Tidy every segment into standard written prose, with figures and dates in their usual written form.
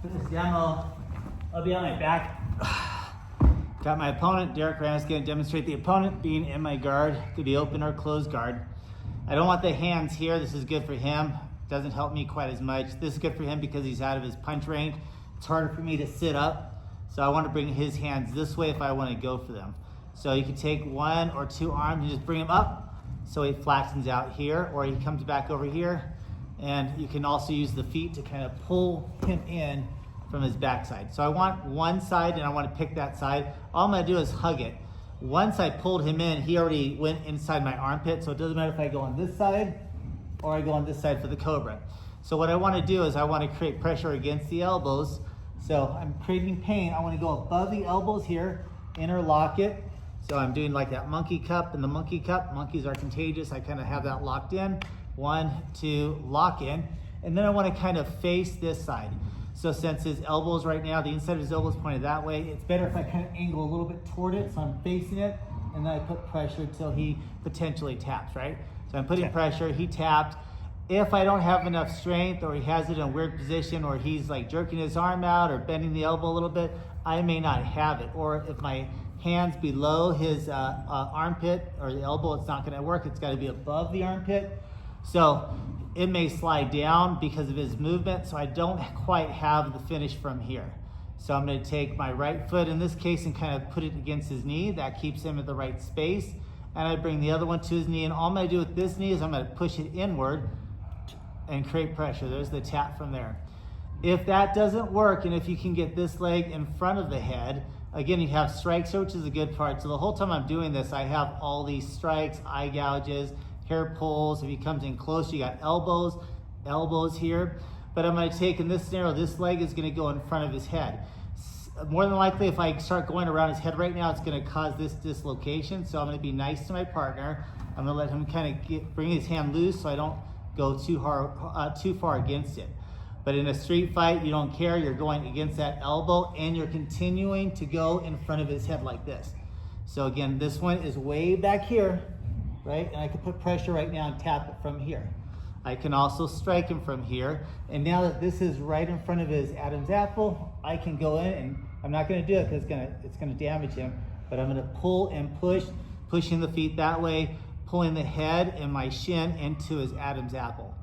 For this demo, I'll be on my back. Got my opponent, Derek Ramos, going to demonstrate the opponent being in my guard. Could be open or closed guard. I don't want the hands here. This is good for him. Doesn't help me quite as much. This is good for him because he's out of his punch range. It's harder for me to sit up. So I want to bring his hands this way if I want to go for them. So you can take one or two arms and just bring him up so he flattens out here, or he comes back over here. And you can also use the feet to kind of pull him in from his backside. So I want one side and I want to pick that side. All I'm gonna do is hug it. Once I pulled him in, he already went inside my armpit, so it doesn't matter if I go on this side or I go on this side for the Cobra. So what I wanna do is I wanna create pressure against the elbows. So I'm creating pain. I wanna go above the elbows here, interlock it. So I'm doing like that monkey cup and the monkey cup. Monkeys are contagious. I kind of have that locked in. 1, 2, lock in. And then I want to kind of face this side. So since his elbows right now, the inside of his elbows pointed that way, it's better if I kind of angle a little bit toward it. So I'm facing it, and then I put pressure till he potentially taps, right? So I'm putting pressure, he tapped. If I don't have enough strength, or he has it in a weird position, or he's like jerking his arm out or bending the elbow a little bit, I may not have it. Or if my hand's below his armpit or the elbow, it's not gonna work. It's gotta be above the armpit. So it may slide down because of his movement, so I don't quite have the finish from here. So I'm gonna take my right foot in this case and kind of put it against his knee. That keeps him at the right space. And I bring the other one to his knee, and all I'm gonna do with this knee is I'm gonna push it inward and create pressure. There's the tap from there. If that doesn't work, and if you can get this leg in front of the head, again, you have strikes here, which is a good part. So the whole time I'm doing this, I have all these strikes, eye gouges, hair pulls. If he comes in close, you got elbows here. But I'm gonna take, in this scenario, this leg is gonna go in front of his head. More than likely, if I start going around his head right now, it's gonna cause this dislocation. So I'm gonna be nice to my partner. I'm gonna let him kind of bring his hand loose so I don't go too far against it. But in a street fight, you don't care. You're going against that elbow and you're continuing to go in front of his head like this. So again, this one is way back here, right? And I can put pressure right now and tap it from here. I can also strike him from here. And now that this is right in front of his Adam's apple, I can go in, and I'm not gonna do it because it's gonna damage him, but I'm gonna pull and push, pushing the feet that way, pulling the head and my shin into his Adam's apple.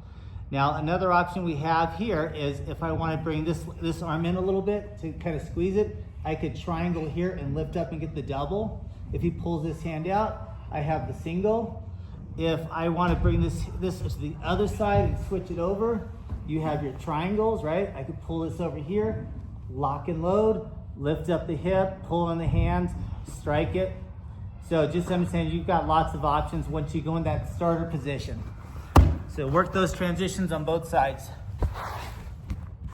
Now, another option we have here is if I want to bring this arm in a little bit to kind of squeeze it, I could triangle here and lift up and get the double. If he pulls this hand out, I have the single. If I want to bring this to the other side and switch it over, you have your triangles, right? I could pull this over here, lock and load, lift up the hip, pull on the hands, strike it. So just understand you've got lots of options once you go in that starter position. So work those transitions on both sides.